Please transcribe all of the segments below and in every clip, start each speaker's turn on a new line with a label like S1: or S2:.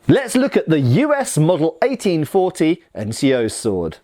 S1: Let's look at the US Model 1840 NCO sword.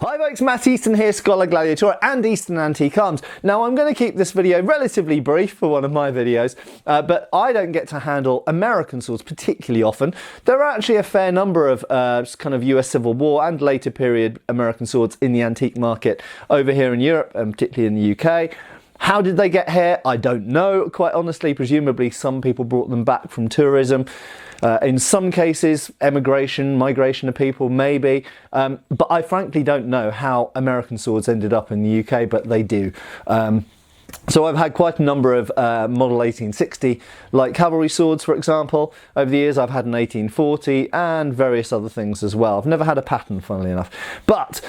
S1: Hi folks, Matt Easton here, Schola Gladiatoria and Easton Antique Arms. Now I'm going to keep this video relatively brief for one of my videos, but I don't get to handle American swords particularly often. There are actually a fair number of kind of US Civil War and later period American swords in the antique market over here in Europe, and particularly in the UK. How did they get here? I don't know, quite honestly. Presumably some people brought them back from tourism. In some cases, migration of people, maybe. But I frankly don't know how American swords ended up in the UK, but they do. So I've had quite a number of Model 1860, like cavalry swords, for example. Over the years, I've had an 1840 and various other things as well. I've never had a pattern, funnily enough. But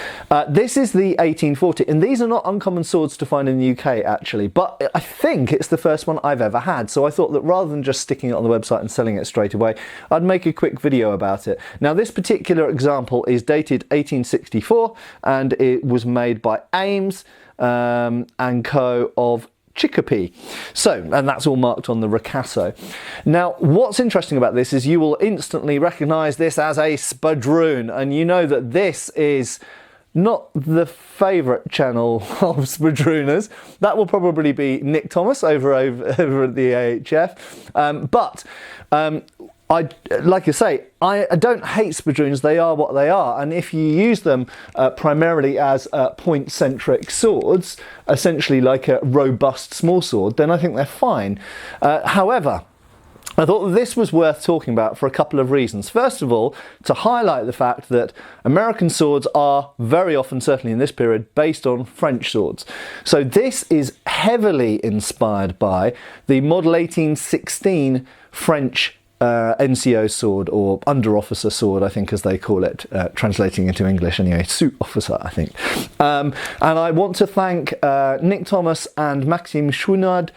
S1: this is the 1840, and these are not uncommon swords to find in the UK, actually. But I think it's the first one I've ever had. So I thought that rather than just sticking it on the website and selling it straight away, I'd make a quick video about it. Now, this particular example is dated 1864, and it was made by Ames and Co. of Chicopee. So, and that's all marked on the ricasso. Now, what's interesting about this is you will instantly recognize this as a spadroon, and you know that this is not the favourite channel of spadrooners. That will probably be Nick Thomas over at the AHF. Like I say, I don't hate spadroons. They are what they are, and if you use them primarily as point-centric swords, essentially like a robust small sword, then I think they're fine. However, I thought this was worth talking about for a couple of reasons. First of all, to highlight the fact that American swords are very often, certainly in this period, based on French swords. So this is heavily inspired by the Model 1816 French NCO sword, or under officer sword, I think, as they call it, translating into English anyway, suit officer, I think. And I want to thank Nick Thomas and Maxime Chouinard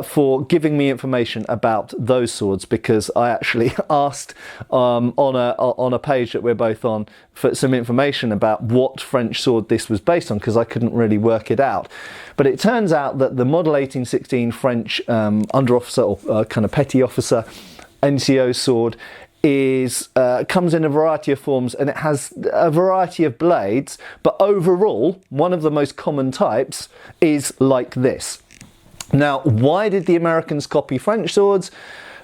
S1: for giving me information about those swords, because I actually asked on a page that we're both on for some information about what French sword this was based on, because I couldn't really work it out. But it turns out that the Model 1816 French under officer, or kind of petty officer NCO sword comes in a variety of forms, and it has a variety of blades, but overall one of the most common types is like this. Now, why did the Americans copy French swords?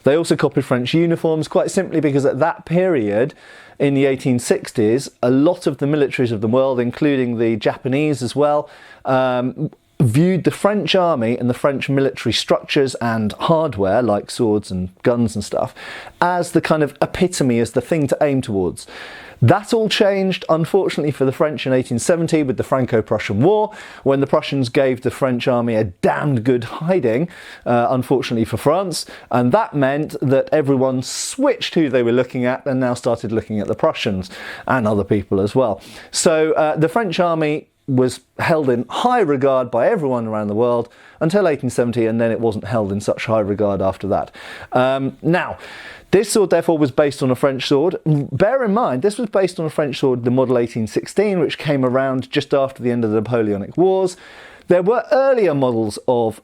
S1: They also copied French uniforms, quite simply because at that period in the 1860s, a lot of the militaries of the world, including the Japanese as well, viewed the French army and the French military structures and hardware, like swords and guns and stuff, as the kind of epitome, as the thing to aim towards. That all changed, unfortunately, for the French in 1870 with the Franco-Prussian War, when the Prussians gave the French army a damned good hiding, unfortunately for France, and that meant that everyone switched who they were looking at and now started looking at the Prussians and other people as well. So the French army was held in high regard by everyone around the world until 1870, and then it wasn't held in such high regard after that. Now, this sword therefore was based on a French sword. Bear in mind, this was based on a French sword, the Model 1816, which came around just after the end of the Napoleonic Wars. There were earlier models of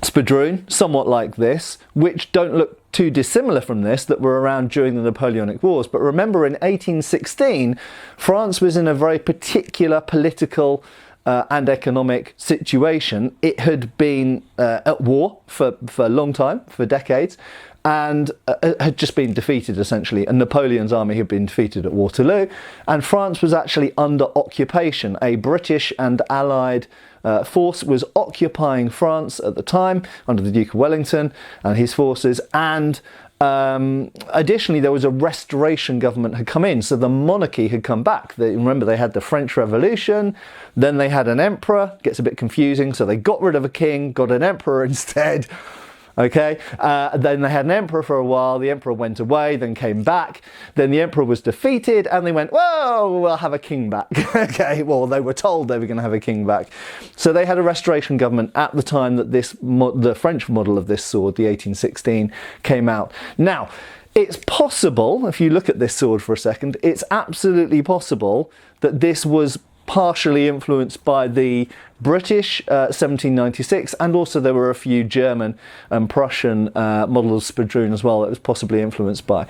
S1: spadroon, somewhat like this, which don't look too dissimilar from this, that were around during the Napoleonic Wars. But remember, in 1816, France was in a very particular political and economic situation. It had been at war for a long time, for decades, and had just been defeated, essentially. And Napoleon's army had been defeated at Waterloo, and France was actually under occupation. A British and Allied force was occupying France at the time under the Duke of Wellington and his forces, and additionally there was a restoration government had come in, so the monarchy had come back. Remember, they had the French Revolution, then they had an emperor. Gets a bit confusing, so they got rid of a king, got an emperor instead. Okay, then they had an emperor for a while. The emperor went away, then came back. Then the emperor was defeated, and they went, "Whoa, we'll have a king back." Okay, well, they were told they were going to have a king back. So they had a restoration government at the time that the French model of this sword, the 1816, came out. Now, it's possible, if you look at this sword for a second, it's absolutely possible that this was partially influenced by the British 1796, and also there were a few German and Prussian models of spadroon as well that was possibly influenced by.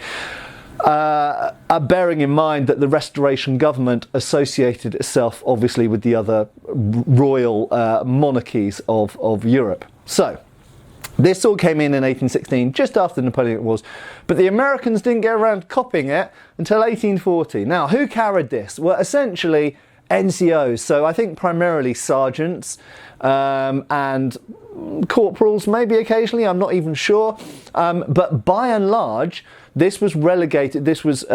S1: Bearing in mind that the Restoration government associated itself obviously with the other royal monarchies of Europe. So this all came in 1816, just after the Napoleonic Wars, but the Americans didn't get around copying it until 1840. Now, who carried this? Well, essentially NCOs, so I think primarily sergeants and corporals, maybe occasionally, I'm not even sure, but by and large this was relegated, this was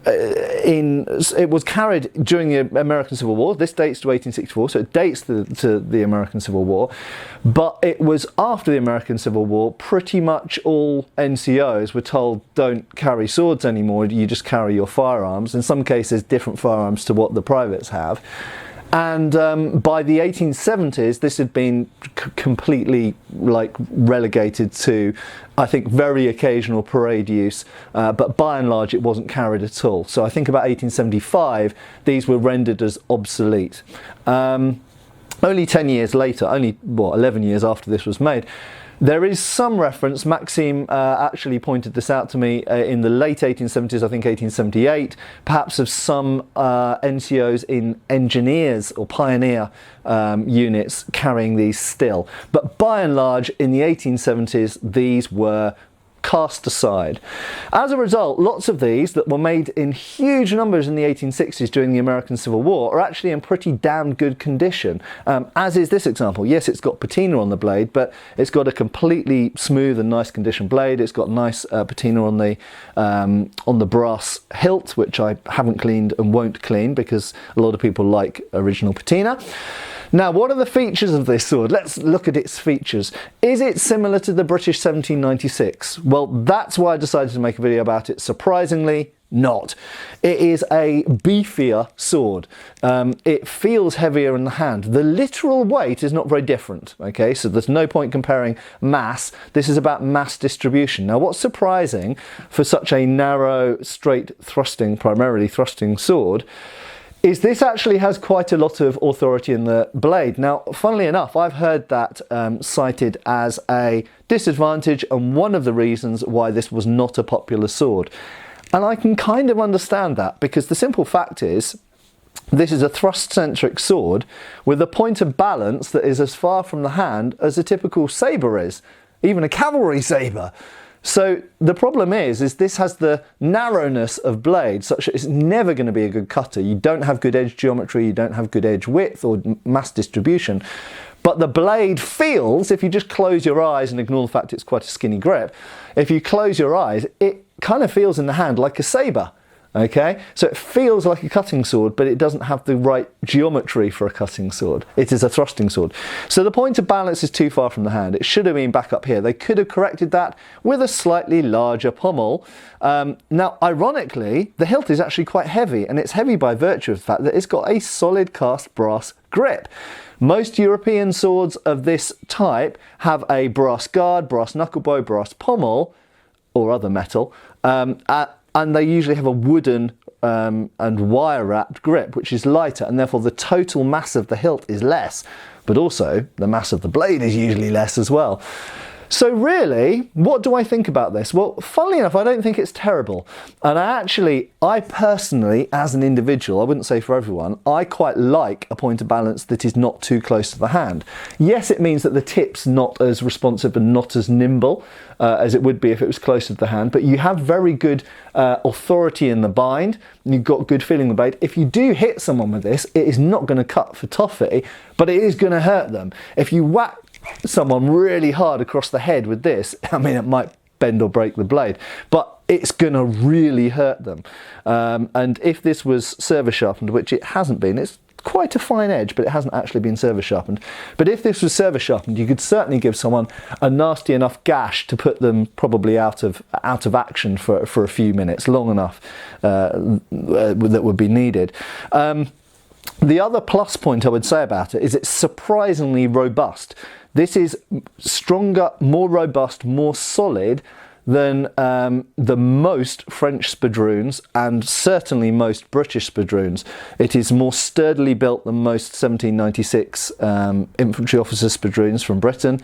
S1: it was carried during the American Civil War. This dates to 1864, so it dates to the American Civil War, but it was after the American Civil War pretty much all NCOs were told don't carry swords anymore, you just carry your firearms, in some cases different firearms to what the privates have. And by the 1870s, this had been completely relegated to, I think, very occasional parade use, but by and large it wasn't carried at all. So I think about 1875, these were rendered as obsolete. Only 10 years later, only 11 years after this was made, there is some reference. Maxime actually pointed this out to me in the late 1870s, I think 1878, perhaps of some NCOs in engineers or pioneer units carrying these still. But by and large, in the 1870s, these were cast aside. As a result, lots of these that were made in huge numbers in the 1860s during the American Civil War are actually in pretty damn good condition, as is this example. Yes, it's got patina on the blade, but it's got a completely smooth and nice condition blade. It's got nice patina on the brass hilt, which I haven't cleaned and won't clean because a lot of people like original patina. Now, what are the features of this sword? Let's look at its features. Is it similar to the British 1796? Well, that's why I decided to make a video about it. Surprisingly, not. It is a beefier sword. It feels heavier in the hand. The literal weight is not very different, okay? So there's no point comparing mass. This is about mass distribution. Now, what's surprising for such a narrow, straight thrusting, primarily thrusting sword, is this actually has quite a lot of authority in the blade. Now, funnily enough, I've heard that cited as a disadvantage and one of the reasons why this was not a popular sword. And I can kind of understand that, because the simple fact is, this is a thrust-centric sword with a point of balance that is as far from the hand as a typical sabre is, even a cavalry sabre. So the problem is this has the narrowness of blade such that it's never going to be a good cutter. You don't have good edge geometry, you don't have good edge width or mass distribution. But the blade feels, if you just close your eyes and ignore the fact it's quite a skinny grip, if you close your eyes, it kind of feels in the hand like a sabre. Okay, so it feels like a cutting sword, but it doesn't have the right geometry for a cutting sword. It is a thrusting sword. So the point of balance is too far from the hand. It should have been back up here. They could have corrected that with a slightly larger pommel. Now, ironically, the hilt is actually quite heavy, and it's heavy by virtue of the fact that it's got a solid cast brass grip. Most European swords of this type have a brass guard, brass knuckle bow, brass pommel, or other metal, and they usually have a wooden and wire-wrapped grip, which is lighter, and therefore the total mass of the hilt is less, but also the mass of the blade is usually less as well. So really, what do I think about this? Well, funnily enough, I don't think it's terrible. And I personally, as an individual, I wouldn't say for everyone, I quite like a point of balance that is not too close to the hand. Yes, it means that the tip's not as responsive and not as nimble as it would be if it was closer to the hand, but you have very good authority in the bind, and you've got good feeling in the blade. If you do hit someone with this, it is not going to cut for toffee, but it is going to hurt them. If you whack someone really hard across the head with this, I mean, it might bend or break the blade, but it's gonna really hurt them. And if this was service sharpened, which it hasn't been, it's quite a fine edge, but it hasn't actually been service sharpened. But if this was service sharpened, you could certainly give someone a nasty enough gash to put them probably out of action for a few minutes, long enough that would be needed. The other plus point I would say about it is it's surprisingly robust. This is stronger, more robust, more solid than the most French spadroons and certainly most British spadroons. It is more sturdily built than most 1796 infantry officer spadroons from Britain,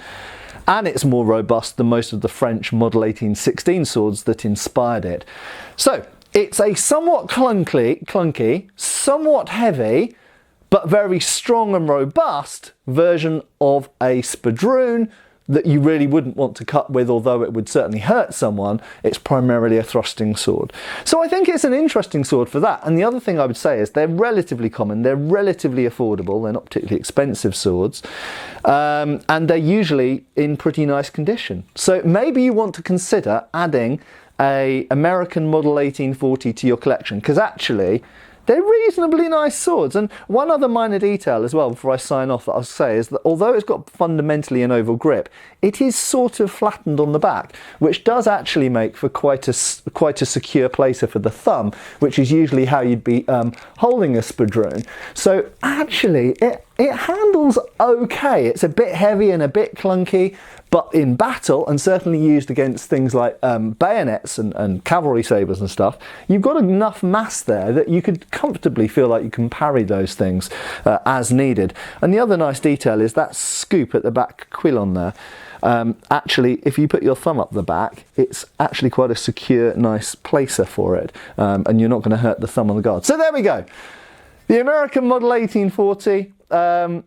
S1: and it's more robust than most of the French Model 1816 swords that inspired it. So it's a somewhat clunky, somewhat heavy, but very strong and robust version of a spadroon that you really wouldn't want to cut with, although it would certainly hurt someone. It's primarily a thrusting sword. So I think it's an interesting sword for that. And the other thing I would say is they're relatively common, they're relatively affordable, they're not particularly expensive swords, and they're usually in pretty nice condition. So maybe you want to consider adding a American Model 1840 to your collection, because actually they're reasonably nice swords. And one other minor detail as well before I sign off that I'll say is that although it's got fundamentally an oval grip, it is sort of flattened on the back, which does actually make for quite a secure placer for the thumb, which is usually how you'd be holding a spadroon. So actually it handles okay. It's a bit heavy and a bit clunky, but in battle, and certainly used against things like bayonets and cavalry sabres and stuff, you've got enough mass there that you could comfortably feel like you can parry those things as needed. And the other nice detail is that scoop at the back quillon there. Actually, if you put your thumb up the back, it's actually quite a secure, nice placer for it, and you're not going to hurt the thumb on the guard. So there we go. The American Model 1840,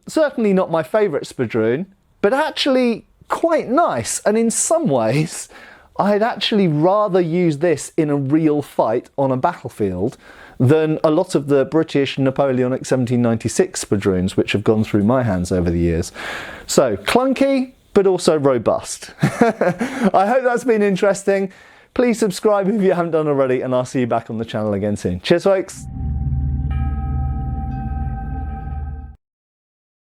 S1: certainly not my favourite spadroon, but actually quite nice, and in some ways I'd actually rather use this in a real fight on a battlefield than a lot of the British Napoleonic 1796 spadroons which have gone through my hands over the years. So clunky, but also robust. I hope that's been interesting. Please subscribe if you haven't done already, and I'll see you back on the channel again soon. Cheers folks!